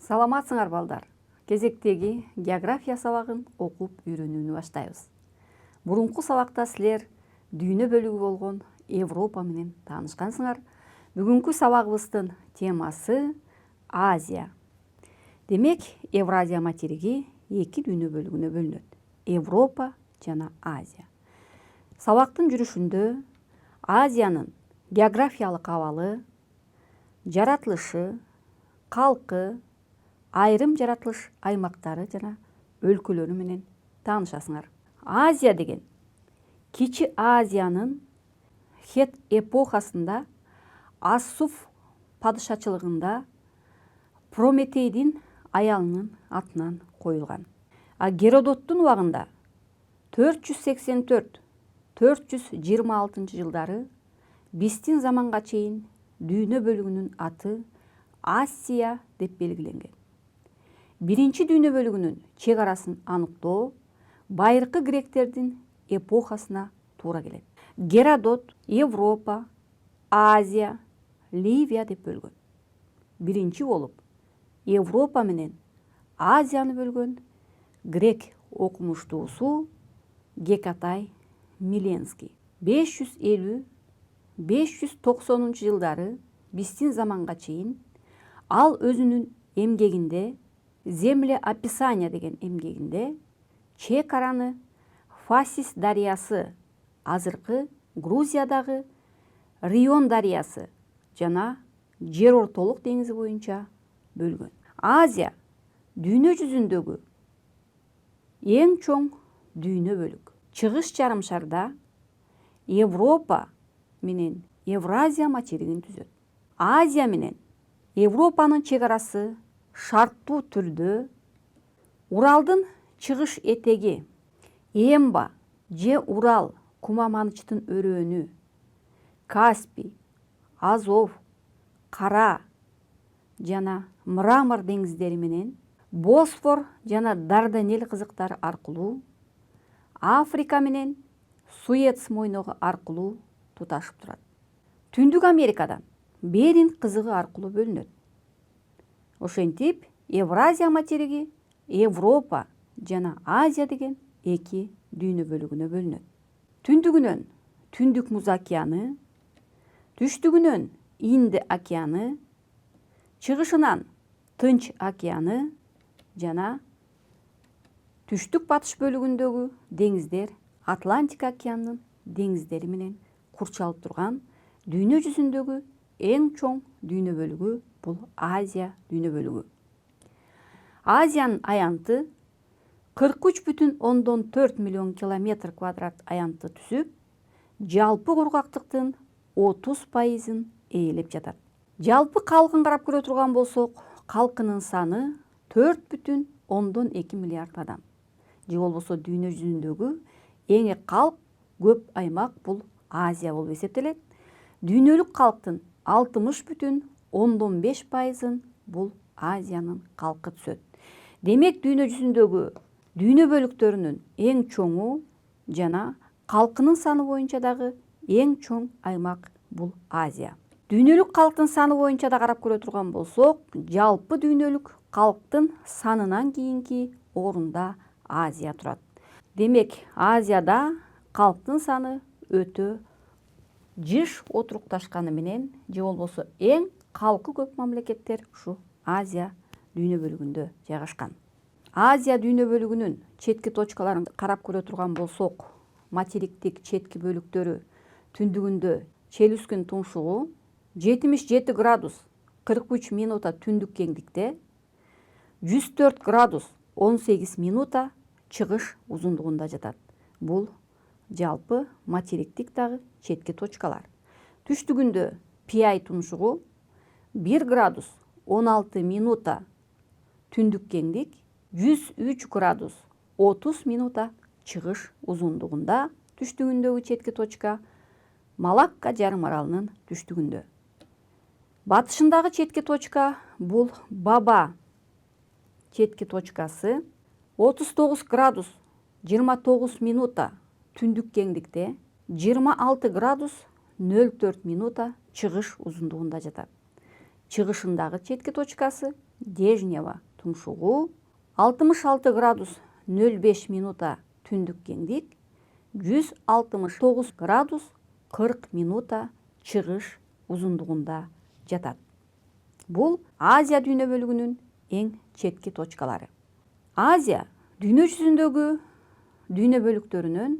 Саламатсыңар балдар. Кезектеги география сабагын окуп үйрөнүүнү баштайбыз. Мурунку сабакта силер дүйнө бөлүгү болгон Европа менен таанышкансыңар. Бүгүнкү сабагыбыздын темасы Азия. Демек, Евразия материги эки дүйнө бөлүгүнө бөлүнөт. Европа жана Азия. Сабактын жүрүшүндө Азиянын географиялык абалы, жаратылышы, калкы, айрым жаратылыш аймактары жана өлкөлөрү менен таанышасыңар. Азия деген Кичи Азиянын Хет эпохасында Ассуф падышачылыгында Прометейдин аялынын атынан коюлган. Геродоттун убагында 484-426 жылдары биздин заманга чейин дүйнө бөлүгүнүн аты Асия деп белгиленген. Биринчи дүйнө бөлүгүнүн чек арасын аныктоо байыркы гректердин эпохасына туура келет. Геродот Европа, Азия, Ливия деп бөлгөн. Биринчи болуп Европа менен Азияны бөлгөн грек окумуштуусу Гекатай Миленский. 550-590 жылдары биздин заманга чейин ал өзүнүн эмгегинде Земле описания деген эмгегинде чек араны Фасис дарыясы, азыркы Грузиядагы Рион дарыясы жана жер ортолук деңизи боюнча бөлгөн. Азия дүйнө жүзүндөгү эң чоң дүйнө бөлүк. Чыгыш жарым шарда Европа менен Евразия материгин түзөт. Азия менен Европанын чек арасы шарттуу түрдө Уралдын чыгыш этеги Эмба же Урал Кумаманычтын өрөөнү, Каспий, Азов, Кара жана Мрамор деңиздери менен Босфор жана Дарданелл кызыктары аркылуу Африка менен Суэц мойногу аркылуу туташып турат. Түндүк Америкадан Берин кызыгы аркылуу бөлүнөт. Ошентип, Евразия материги Европа жана Азия деген эки дүйнө бөлүгүнө бөлүнөт. Түндүгүнөн Түндүк муз океаны, түштүгүнөн Инд океаны, чыгышынан Тынч океаны жана түштүк батыш бөлүгүндөгү деңиздер Атлантика океанынын деңиздери менен курчалып турган дүйнө жүзүндөгү эң чоң дүйнө бөлүгү бул Азия дүйнө бөлүгү. Азиянын аянты 43,4 миллион километр квадрат аянтты түзүп, жалпы кургактыктын 30% ээлеп жатат. Жалпы калкын карап көрө турган болсок, калкынын саны 4,2 миллиард адам. Же болбосо дүйнө жүзүндөгү эң калк көп аймак бул Азия болуп эсептелет. Дүйнөлүк калктын 60,5%-ын бул Азиянын калкы түзөт. Демек, дүйнө жүзүндөгү дүйнө бөлүктөрүнүн эң чоңу жана калкынын саны боюнча дагы эң чоң аймак бул Азия. Дүйнөлүк калктын саны боюнча да карап көрө турган болсок, жалпы дүйнөлүк калктын санынан кийинки орунда Азия турат. Демек, Азияда калктын саны өтө жыш отурукташканы менен, же болбосо эң калкы көп мамлекеттер ушу Азия дүйнө бөлүгүндө жайгашкан. Азия дүйнө бөлүгүнүн четки точкаларын карап көрө турган болсок, материктик четки бөлүктөрү түндүгүндө Челюскин туншугу 77 градус 43 минута түндүк кеңдикте, 104 градус 18 минута чыгыш узундугунда жатат. Бул жалпы материктик дагы четки точкалар. Түштүгүндө Пиай туншугу 1 градус 16 минута түндүк кеңдик, 103 градус 30 минута чыгыш узундугунда түштүгүндөгү четки точка Малакка жарым аралынын түштүгүндө. Батышындагы четки точка бул Баба четки точкасы 39 градус 29 минута түндүк кеңдикте, 26 градус 04 минута чыгыш узундугунда жатат. Чыгышындагы четки точкасы Дежнева тумшугу 66 градус 05 минута түндүк кеңдик, 169 градус 40 минута чыгыш узундугунда жатат. Бул Азия дүйнө бөлүгүнүн эң четки точкалары. Азия дүйнө жүзүндөгү дүйнө бөлүктөрүнүн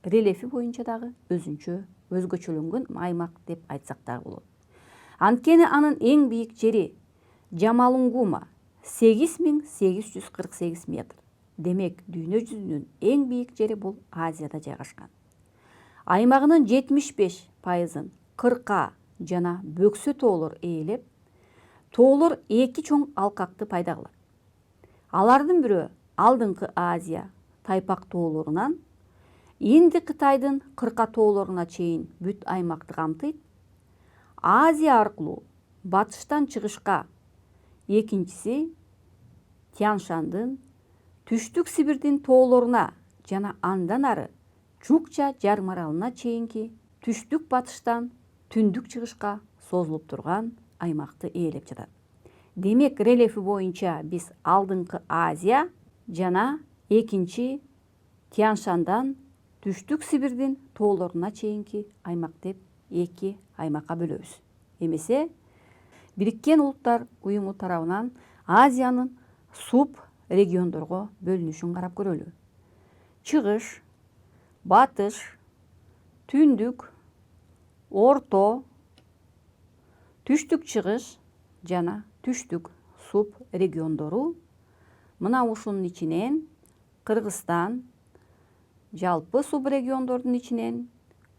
рельефи боюнча дагы өзгөчөлөнгөн аймак деп айтсак дагы болот. Анткени анын эң бийик жери Джамалунгма 8848 метр. Демек, дүйнө жүзүнүн эң бийик жери бул Азияда жайгашкан. Аймагынын 75%-ын кырка жана бөксө тоолор ээлеп, тоолор эки чоң алкакты пайда кылат. Алардын бирөө алдыңкы Азия тайпак тоолорунан Инди Кытайдын кырка тоолоруна чейин бүт аймакты камтыйт. Азия аркылуу батыштан чыгышка экинчиси Тяншандын түштүк Сибирдин тоолоруна жана андан ары Чукча жарым аралына чейинки түштүк батыштан түндүк чыгышка созулуп турган аймакты ээлеп жатат. Демек, рельефи боюнча биз алдыңкы Азия жана экинчи Тяншандан түштүк Сибирдин тоолоруна чейинки аймак деп эки аймакка бөлөбүз. Эмесе, Бириккен Улуттар Уюму тарабынан Азиянын суб региондорго бөлүнүшүн карап көрөлү. Чыгыш, батыш, түндүк, орто, түштүк чыгыш жана түштүк суб региондору мына ушунун ичинен Кыргызстан, жалпы суб региондордун ичинен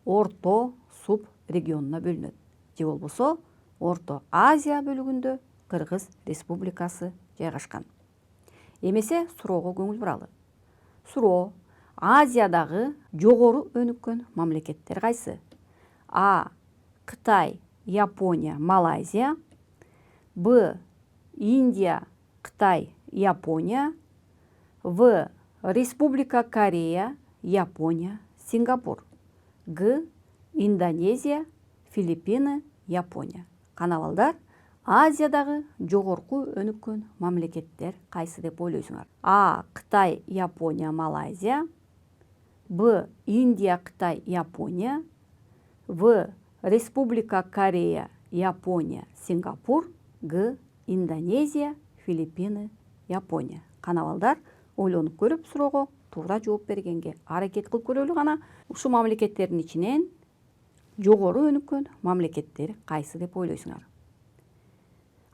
орто суб регионуна бөлүнөт. Же болбосо Орто Азия бөлүгүндө Кыргыз Республикасы жайгашкан. Эмесе, суроого көңүл буралы. Суроо: Азиядагы жогору өнүккөн мамлекеттер кайсы? А. Кытай, Япония, Малайзия. Б. Индия, Кытай, Япония. В. Республика Корея, Япония, Сингапур. Г. Индонезия, Филиппины, Япония. Канабалдар, Азиядагы жогорку өнүккөн мамлекеттер кайсы деп ойлойсуңар? А. Кытай, Япония, Малайзия. Б. Индия, Кытай, Япония. В. Республика Корея, Япония, Сингапур. Г. Индонезия, Филиппины, Япония. Канабалдар, ойлонуп көрүп суроого туура жооп бергенге аракет кылып көрөлү гана. Ушул мамлекеттердин ичинен жогору өнүккөн мамлекеттер кайсы деп ойлойсуңар?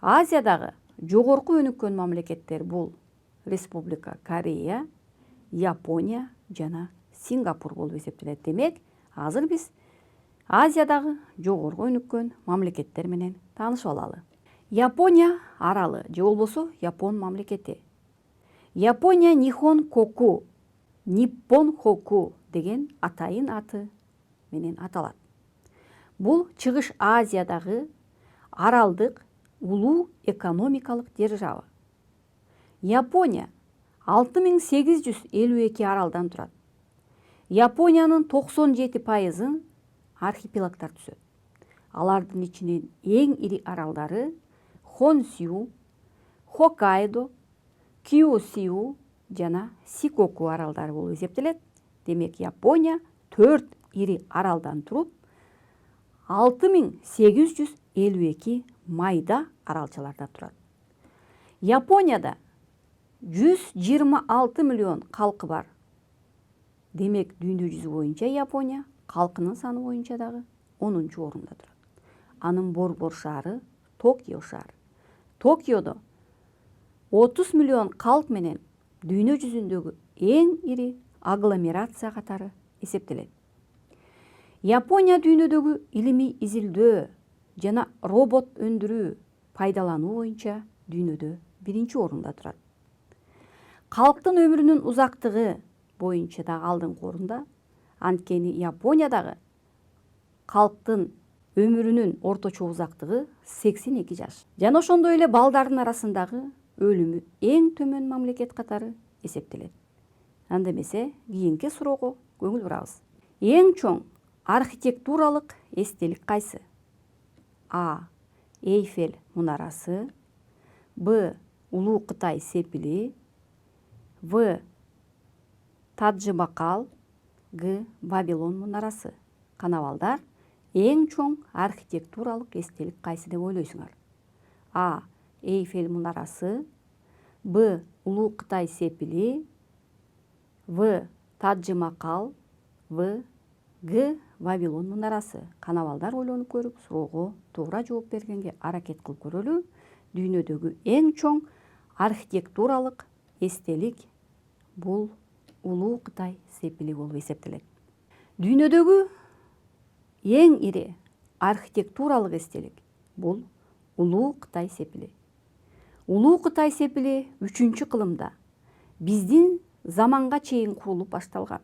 Азиядагы жогорку өнүккөн мамлекеттер бул Республика Корея, Япония жана Сингапур болуп эсептелет. Демек, азыр биз Азиядагы жогорку өнүккөн мамлекеттер менен таанышып алалы. Япония аралы же болбосо Япон мамлекети. Япония Нихон Коку, Ниппон Хоку деген атайын аты менен аталат. Бул Чыгыш Азиядагы аралдык улуу экономикалык держава. Япония 6852 аралдан турат. Япониянын 97%-ын архипелагдар түзөт. Алардын ичинен эң ири аралдары Хонсю, Хоккайдо, Кюсю жана Сикоку аралдары болуп эсептелет. Демек, Япония 4 ири аралдан туруп, 6852 майда аралчаларда турат. Японияда 126 миллион калкы бар. Демек, дүйнө жүзү боюнча Япония калкынын саны боюнча дагы 10-чу орунда турат. Анын борбор шаары Токио шаары. Токиодо 30 миллион калк менен дүйнө жүзүндөгү эң ири агломерация катары эсептелет. Япония дүйнөдөгү илимий изилдөө жана робот өндүрүү пайдалануу боюнча дүйнөдө 1-чи орунда турат. Калктын өмүрүнүн узактыгы боюнча да алдыңкы орунда. Анткени Япониядагы калктын өмүрүнүн орточо узактыгы 82 жаш. Жана ошондой эле балдардын арасындагы өлүмү эң төмөн мамлекет катары эсептелет. Анда эмесе, кийинки суроого көңүл бурабыз. Эң чоң архитектуралык эстелик кайсы? А. Эйфель мунарасы. Б. Улуу Кытай сепили, В. Тадж-Махал, Г. Вавилон мунарасы. Кана балдар, эң чоң архитектуралык эстелик кайсы деп ойлойсуңар? А. Эйфель мунарасы, Б. Улуу Кытай сепили, В. Тадж-Махал, В. Г. Вавилон мунарасы. Кана балдар ойлонуп көрүп, суроого туура жооп бергенге аракет кылып көрөлү. Дүйнөдөгү эң чоң архитектуралык эстелик бул Улуу Кытай сепили болуп эсептелет. Дүйнөдөгү эң ири архитектуралык эстелик бул Улуу Кытай сепили. Улуу Кытай сепили 3-чү кылымда биздин заманга чейин курулуп башталган.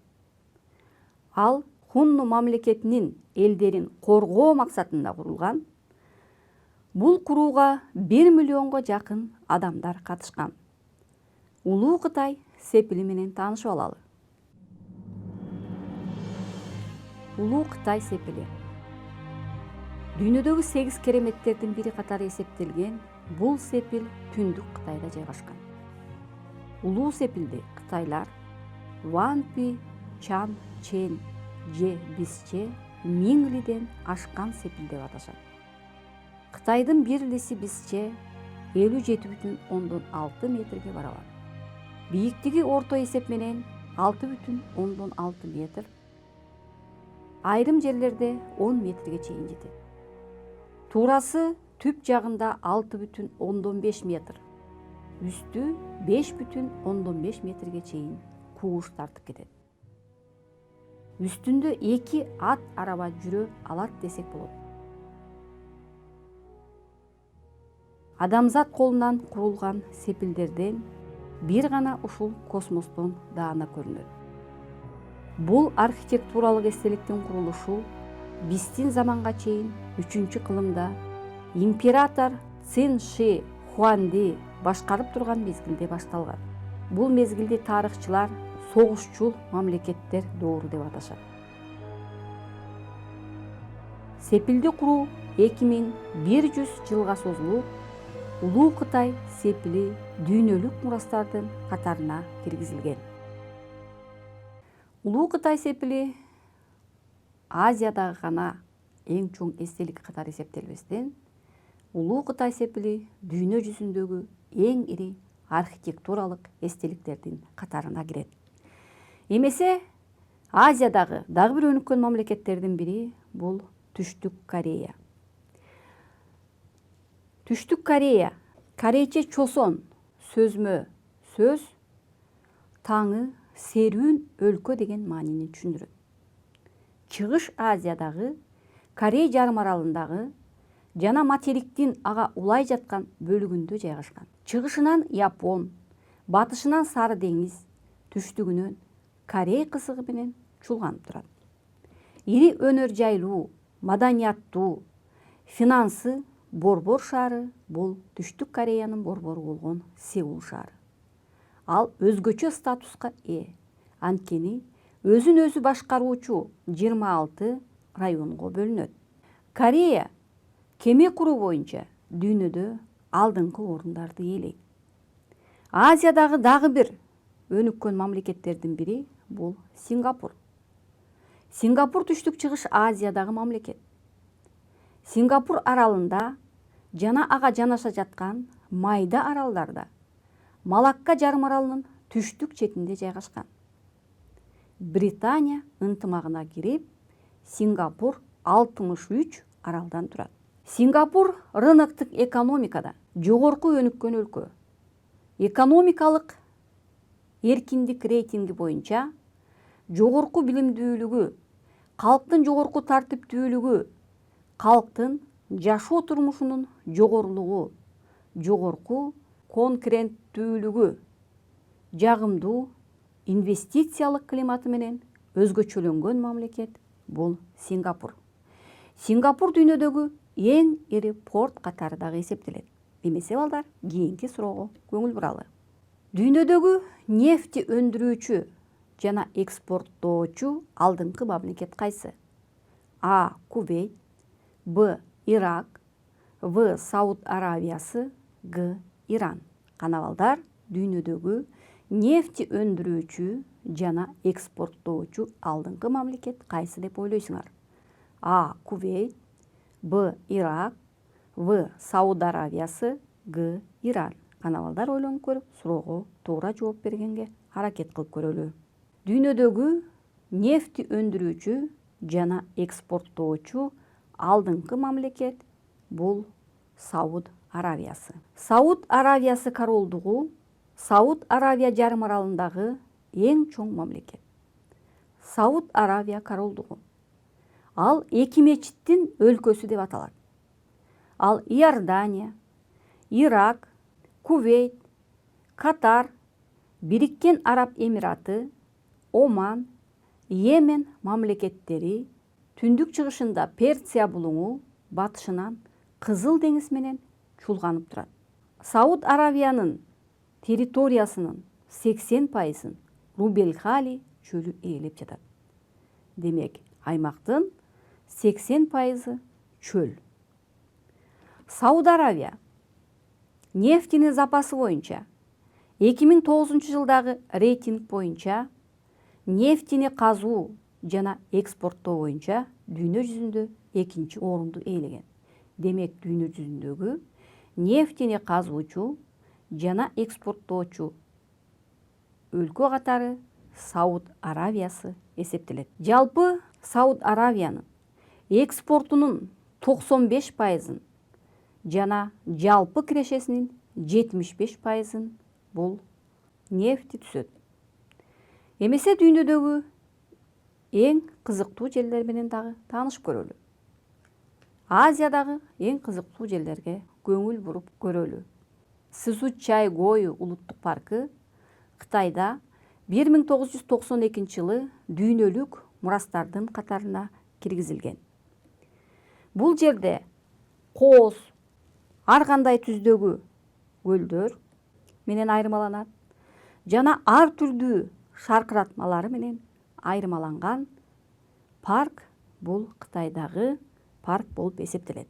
Ал Хунну мамлекетинин элдерин коргоо максатында курулган. Бул курууга 1 миллионго жакын адамдар катышкан. Улуу Кытай сепили менен таанышып алалы. Улуу Кытай сепили. Дүйнөдөгү 8 кереметтердин бири катары эсептелген бул сепил Түндүк Кытайда жайгашкан. Улуу сепилди кытайлар Ванпи Чан Чен же бизче Минглиден ашкан сепил деп аташат. Кытайдын бирлиси бизче 57,6 метрге барабар. Бийиктиги орто эсеп менен 6,6 метр. Айрым жерлерде 10 метрге чейин жетет. Туурасы түп жагында 6,5 метр. Үстү 5,5 метрге чейин кууш тартып кетет. Үстүндө 2 ат араба жүрө алат десек болот. Адамзат колунан курулган сепилдерден бир гана ушул космостон даана көрүнөт. Бул архитектуралык эстеликтин курулушу биздин заманга чейин 3-чү кылымда император Цин Ши Хуанди башкарып турган мезгилде башталган. Бул мезгилди тарыхчылар согушчул мамлекеттер доору деп аташат. Сепилди куруу 2100 жылга созулуп, Улуу Кытай сепили дүйнөлүк мурастардын катарына киргизилген. Улуу Кытай сепили Азиядагы гана эң чоң эстелик катары эсептелбестен, Улуу Кытай сепили дүйнө жүзүндөгү эң ири архитектуралык эстеликтердин катарына кирет. Эмесе Азиядагы дагы бир өнүккөн мамлекеттердин бири бул Түштүк Корея. Түштүк Корея корейче чосон сөзмө сөз таңы серүүн өлкө деген маанини түшүндүрөт. Чыгыш Азиядагы Корей жарым аралындагы жана материктин ага улай жаткан бөлүгүндө жайгашкан. Чыгышынан Япон, батышынан Сары деңиз, түштүгүнөн Корей кызыгы менен чулганып турат. Ири өнөр жайлуу, маданияттуу, финансы борбор шаары бул Түштүк Кореянын борбору болгон Сеул шаары. Ал өзгөчө статуска ээ. Анткени өзүн өзү башкаруучу 26 районго бөлүнөт. Корея кеме куруу боюнча дүйнөдө алдыңкы орундарды ээлейт. Азиядагы дагы бир өнүккөн мамлекеттердин бири бул Сингапур. Сингапур түштүк чыгыш Азиядагы мамлекет. Сингапур аралында жана ага жанаша жаткан майда аралдарда Малакка жарым аралынын түштүк четинде жайгашкан. Британия ынтымагына кирип, Сингапур 63 аралдан турат. Сингапур рыноктук экономикада жогорку өнүккөн өлкө. Экономикалык эркиндик рейтинги боюнча жогорку билимдүүлүгү, калктын жогорку тартиптүүлүгү, калктын жашоо турмушунун жогорулугу, жогорку конкуренттүүлүгү, жагымдуу инвестициялык климаты менен өзгөчөлөнгөн мамлекет бул Сингапур. Сингапур дүйнөдөгү эң ири порт катары дагы эсептелет. Эмесе балдар, кийинки суроого көңүл буралы. Дүйнөдөгү нефти өндүрүүчү жана экспорттоочу алдыңкы мамлекет кайсы? А. Кувейт, Б. Ирак, В. Сауд Аравиясы, Г. Иран. Канабалдар дүйнөдөгү нефти өндүрүүчү жана экспорттоочу алдыңкы мамлекет кайсы деп ойлойсуңар? А. Кувейт, Б. Ирак, В. Сауд Аравиясы, Г. Иран. Канабалдар ойлонуп көрүп, суроого туура жооп бергенге аракет кылып көрөлү. Дүйнөдөгү нефти өндүрүүчү жана экспорттоочу алдыңкы мамлекет бул Сауд Аравиясы. Сауд Аравиясы королдугу Сауд Аравия жарым аралындагы эң чоң мамлекет. Сауд Аравия королдугу. Ал эки мечиттин өлкөсү деп аталат. Ал Иордания, Ирак, Кувейт, Катар, Бириккен Араб Эмираты, Оман, Йемен мамлекеттери түндүк чыгышында Персия булуңу, батышынан Кызыл деңиз менен чулганып турат. Сауд Аравиянын территориясынын 80%-ын Рубель-Хали чөлү ээлеп жатат. Демек, аймактын 80%-ы чөл. Сауд Аравия нефтинин запасы боюнча 2009 жылдагы рейтинг боюнча нефтини казуу жана экспорттоо боюнча дүйнө жүзүндө 2-чи орунду ээлеген. Демек, дүйнө жүзүндөгү нефтини казуучу жана экспорттоочу өлкө катары Сауд Аравиясы эсептелет. Жалпы Сауд Аравиянын экспортунун 95%-ын жана жалпы кирешесинин 75%-ын бул нефти түзөт. Эмесе дүйнөдөгү эң кызыктуу жерлер менен дагы таанышып көрөлү. Азиядагы эң кызыктуу жерлерге көңүл буруп көрөлү. Сызучай-Гою улуттук паркы Кытайда 1992 жылы дүйнөлүк мурастардын катарына киргизилген. Бул жерде кооз, ар кандай түздөгү көлдөр менен айырмаланат жана ар түрдүү шаркыратмалары менен айырмаланган парк бул Кытайдагы парк болуп эсептелет.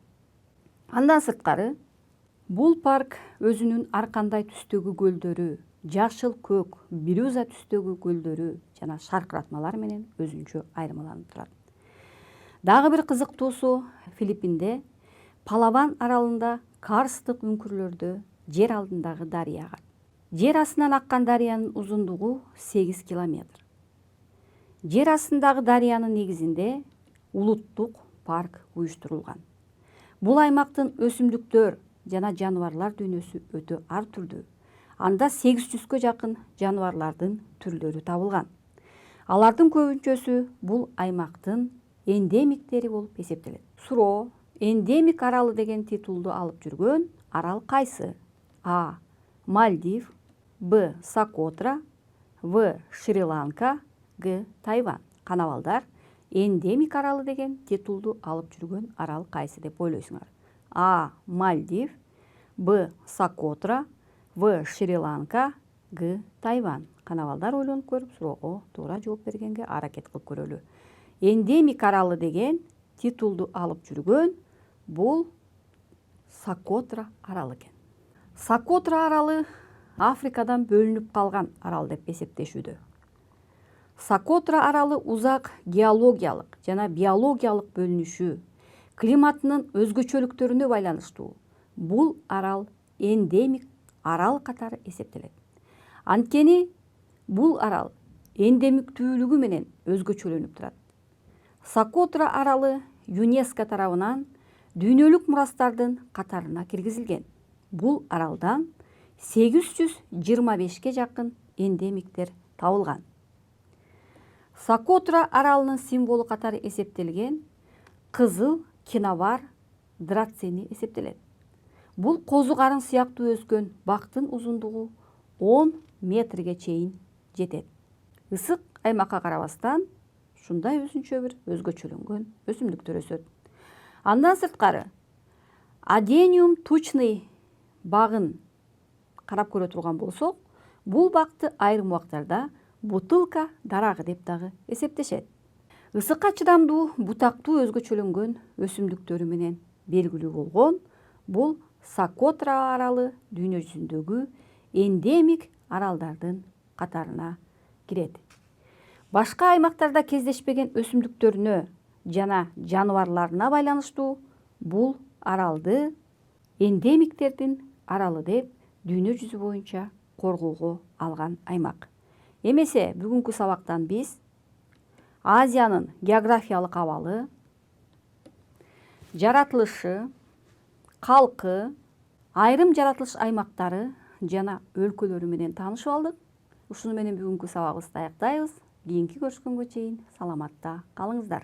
Андан сырткары, бул парк өзүнүн ар кандай түстөгү көлдөрү, жашыл көк, бирюза түстөгү көлдөрү жана шаркыратмалар менен өзүнчө айырмаланып турат. Дагы бир кызыктуусу, Филиппинде Палаван аралында карстык үңкүрлөрдө жер алдындагы дарыя агат. Жер астынан аккан дарыянын узундугу 8 километр. Жер астындагы дарыянын негизинде улуттук парк уюштурулган. Бул аймактын өсүмдүктөр жана жаныбарлар дүйнөсү өтө ар түрдүү. Анда 800-кө жакын жаныбарлардын түрлөрү табылган. Алардын көбүнчөсү бул аймактын эндемиктери болуп эсептелет. Суроо: эндемик аралы деген титулду алып жүргөн арал кайсы? А. Мальдив, Б. Сокотра, В. Шри-Ланка, Г. Тайвань. Канабалдар эндемик аралы деген титулду алып жүргөн арал кайсы деп ойлойсуңар? А. Мальдив, Б. Сокотра, В. Шри-Ланка, Г. Тайвань. Канабалдар ойлонуп көрүп, суроого туура жооп бергенге аракет кылып көрөлү. Эндемик аралы деген титулду алып жүргөн бул Сокотра аралы экен. Сокотра аралы Африкадан бөлүнүп калган арал деп эсептешүүдө. Сокотра аралы узак геологиялык жана биологиялык бөлүнүшү, климатынын өзгөчөлүктөрүнө байланыштуу. Бул арал эндемик арал катары эсептелет. Анткени бул арал эндемиктүүлүгү менен өзгөчөлөнүп турат. Сокотра аралы ЮНЕСКО тарабынан дүйнөлүк мурастардын катарына киргизилген. Бул аралдан 825-ке жакын эндемиктер табылган. Сокотра аралынын символу катары эсептелген кызыл киновар драцени эсептелет. Бул козу карын сыяктуу өскөн бактын узундугу 10 метрге чейин жетет. Ысык аймакка карабастан ушундай өзүнчө бир өзгөчөлөнгөн өсүмдүктөр өсөт. Андан сырткары, Адениум тучный багын карап көрө турган болсок, бул бакты айрым убактарда бутылка дарагы деп дагы эсептешет. Ысыкка чыдамдуу, бутактуу өзгөчөлөнгөн өсүмдүктөрү менен белгилүү болгон бул Сокотра аралы дүйнө жүзүндөгү эндемик аралдардын катарына кирет. Башка аймактарда кездешпеген өсүмдүктөрүнө жана жаныбарларына байланыштуу бул аралды эндемиктердин аралы деп дүйнө жүзү боюнча коргоого алган аймак. Эмесе бүгүнкү сабактан биз Азиянын географиялык абалы, жаратылышы, калкы, айрым жаратылыш аймактары жана өлкөлөрү менен таанышып алдык. Ушуну менен бүгүнкү сабагыбызды аяктайбыз. Кийинки көрүшкөнгө чейин саламатта калыңыздар.